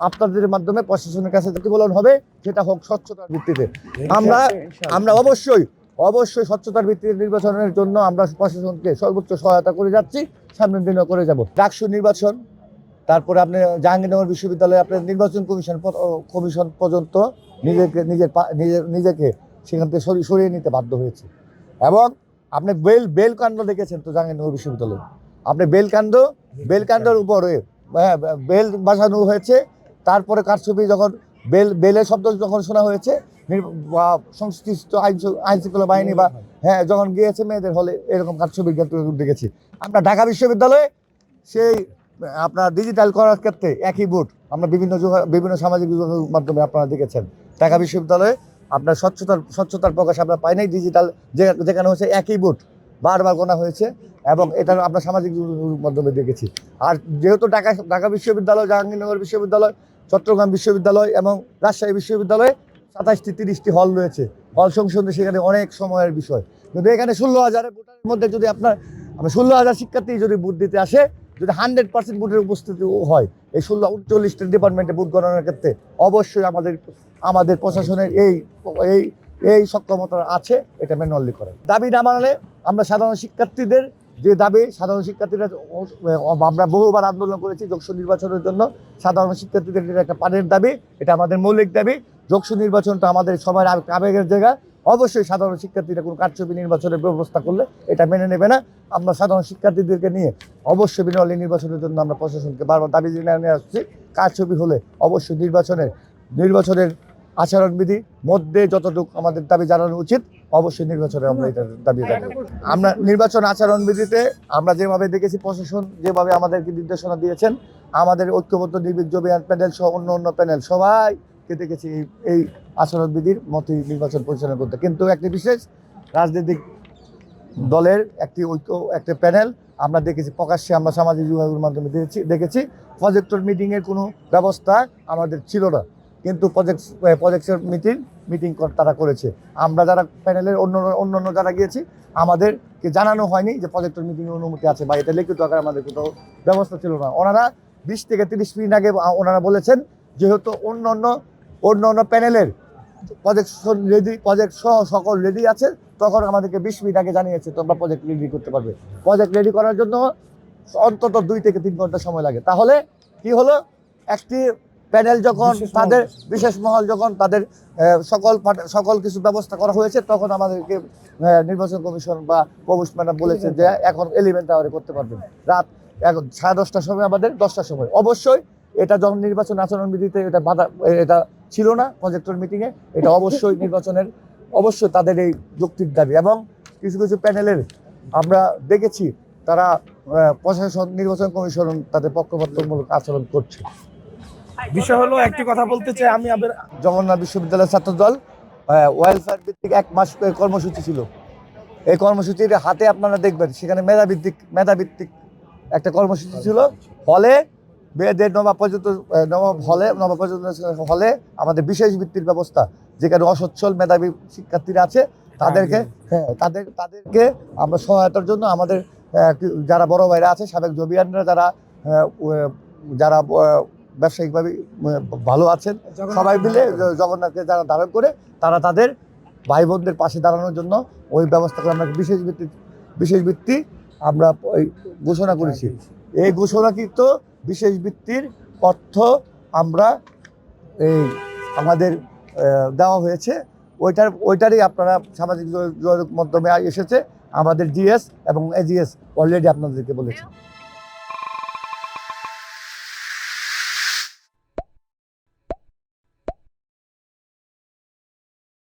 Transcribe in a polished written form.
আপনাদের মাধ্যমে প্রশাসনের কাছে প্রতিফলন হবে, সেটা হোক স্বচ্ছতার ভিত্তিতে। আমরা অবশ্যই স্বচ্ছতার ভিত্তিতে নির্বাচনের জন্য আমরা প্রশাসনকে সর্বোচ্চ সহায়তা করে যাচ্ছি, সামনের দিনও করে যাব। ডাকসু নির্বাচন, তারপরে আপনি জাহাঙ্গীরনগর বিশ্ববিদ্যালয়ে আপনার নির্বাচন কমিশন পর্যন্ত নিজেকে সেখান থেকে সরিয়ে নিতে বাধ্য হয়েছে। এবং আপনি বেল কাণ্ড দেখেছেন তো জাহাঙ্গীরনগর বিশ্ববিদ্যালয়ে, আপনি বেলকাণ্ডের উপরে বেল বাসানো হয়েছে, তারপরে কারচুপি যখন বেলের শব্দ যখন শোনা হয়েছে সংশ্লিষ্ট আইন শৃঙ্খলা বাহিনী বা যখন গিয়েছে মেয়েদের হলে এরকম কারচুপি দেখেছি। আমরা ঢাকা বিশ্ববিদ্যালয়ে সেই আপনার ডিজিটাল করার ক্ষেত্রে একই বুট আমরা বিভিন্ন সামাজিক যোগাযোগের মাধ্যমে আপনারা দেখেছেন। ঢাকা বিশ্ববিদ্যালয়ে আপনার স্বচ্ছতার প্রকাশ আমরা পাই নাই। ডিজিটাল যেখানে হচ্ছে একই বুট বারবার গোনা হয়েছে এবং এটা আমরা সামাজিক যোগাযোগের মাধ্যমে দেখেছি। আর যেহেতু ঢাকা বিশ্ববিদ্যালয়, জাহাঙ্গীরনগর বিশ্ববিদ্যালয়, চট্টগ্রাম বিশ্ববিদ্যালয় এবং রাজশাহী বিশ্ববিদ্যালয়ে 27টি 30টি হল রয়েছে। হল সংসদে সেখানে অনেক সময়ের বিষয়, কিন্তু এখানে 16,000 ভোটারের মধ্যে যদি আপনার 16,000 শিক্ষার্থী যদি ভোট দিতে আসে, যদি 100% ভোটের উপস্থিতি হয় এই 39টি ডিপার্টমেন্টে ভোট গণনার ক্ষেত্রে অবশ্যই আমাদের প্রশাসনের এই সক্ষমতা আছে, এটা ম্যানুয়ালি করে। দাবি না মানলে আমরা সাধারণ শিক্ষার্থীদের যে দাবি, সাধারণ শিক্ষার্থীরা আমরা বহুবার আন্দোলন করেছি যোগসু নির্বাচনের জন্য। সাধারণ শিক্ষার্থীদের একটা প্রাণের দাবি, এটা আমাদের মৌলিক দাবি। যোগসু নির্বাচনটা আমাদের সবার আবেগের জায়গা। অবশ্যই সাধারণ শিক্ষার্থীরা কোনো কারচুপি নির্বাচনের ব্যবস্থা করলে এটা মেনে নেবে না। আমরা সাধারণ শিক্ষার্থীদেরকে নিয়ে অবশ্যই বিনামূল্যে নির্বাচনের জন্য আমরা প্রশাসনকে বারবার দাবি জানিয়ে আসছি। কারচুপি হলে অবশ্যই নির্বাচনের আচরণবিধি মধ্যে যতটুকু আমাদের দাবি জানানো উচিত, অবশ্যই নির্বাচনে আমরা এটা দাবি জানাবো। আমরা নির্বাচন আচরণবিধিতে আমরা যেভাবে দেখেছি, প্রশাসন যেভাবে আমাদেরকে নির্দেশনা দিয়েছেন, আমাদের ঐক্যবদ্ধ নির্ভীক জবিয়ান প্যানেল সহ অন্য প্যানেল সবাইকে দেখেছি এই আচরণবিধির মতোই নির্বাচন পরিচালনা করতে। কিন্তু একটি বিশেষ রাজনৈতিক দলের একটা প্যানেল আমরা দেখেছি প্রকাশ্যে, আমরা সামাজিক যোগাযোগের মাধ্যমে দেখেছি প্রজেক্টর মিটিংয়ের কোনো ব্যবস্থা আমাদের ছিল না, কিন্তু প্রজেক্টর মিটিং তারা করেছে। আমরা যারা প্যানেলের অন্য যারা গিয়েছি, আমাদেরকে জানানো হয়নি যে প্রজেক্টর মিটিংয়ের অনুমতি আছে বা এটা লিখিত আকারে আমাদের কোথাও ব্যবস্থা ছিল না। ওনারা 20 থেকে 30 মিনিট আগে ওনারা বলেছেন যেহেতু অন্য প্যানেলের প্রজেক্ট সহ সকল রেডি আছে, তখন আমাদেরকে 20 মিনিট আগে জানিয়েছে তোমরা প্রজেক্ট রেডি করতে পারবে। প্রজেক্ট রেডি করার জন্য অন্তত 2 থেকে 3 ঘন্টা সময় লাগে। তাহলে কি হলো, একটি প্যানেল যখন তাদের বিশেষ মহল যখন তাদের সকল কিছু ব্যবস্থা করা হয়েছে, তখন আমাদেরকে নির্বাচন কমিশন বা প্রবেশ ম্যাডাম বলেছে যে এখন 11 আওয়ারে করতে পারবেন, রাত 10:30টার সময় আমাদের 10টার সময়। অবশ্যই এটা যখন নির্বাচন আচরণবিধিতে এটা ছিল না প্রজেক্টর মিটিংয়ে, এটা অবশ্যই তাদের এই যৌক্তিক দাবি। এবং কিছু প্যানেলের আমরা দেখেছি তারা প্রশাসন, নির্বাচন কমিশন তাদের পক্ষপাতমূলক আচরণ করছে। বিষয় হলো, একটি কথা বলতে চাই আমি, জগন্নাথ বিশ্ববিদ্যালয়ের ছাত্রদল ওয়েলফেয়ার ভিত্তিক 1 মাস কর্মসূচি ছিল। এই কর্মসূচির হাতে আপনারা দেখবেন সেখানে মেধাভিত্তিক একটা কর্মসূচি ছিল। হলে মেয়েদের নবাব হলে আমাদের বিশেষ বৃত্তির ব্যবস্থা, যেখানে অসচ্ছল মেধাবী শিক্ষার্থীরা আছে তাদেরকে আমরা সহায়তার জন্য আমাদের যারা বড় ভাইরা আছে, সাবেক জবিয়ানরা যারা ব্যবসায়িকভাবে ভালো আছেন, সবাই মিলে জগন্নাথকে যারা ধারণ করে তারা তাদের ভাই বোনদের পাশে দাঁড়ানোর জন্য ওই ব্যবস্থা করে আমরা বিশেষ বৃত্তি আমরা ঘোষণা করেছি। এই ঘোষণাকৃত বিশেষ বৃত্তির অর্থ আমরা আমাদের দেওয়া হয়েছে, ওইটারই আপনারা সামাজিক যোগাযোগ মাধ্যমে এসেছে। আমাদের জিএস এবং এজিএস অলরেডি আপনাদেরকে বলেছে।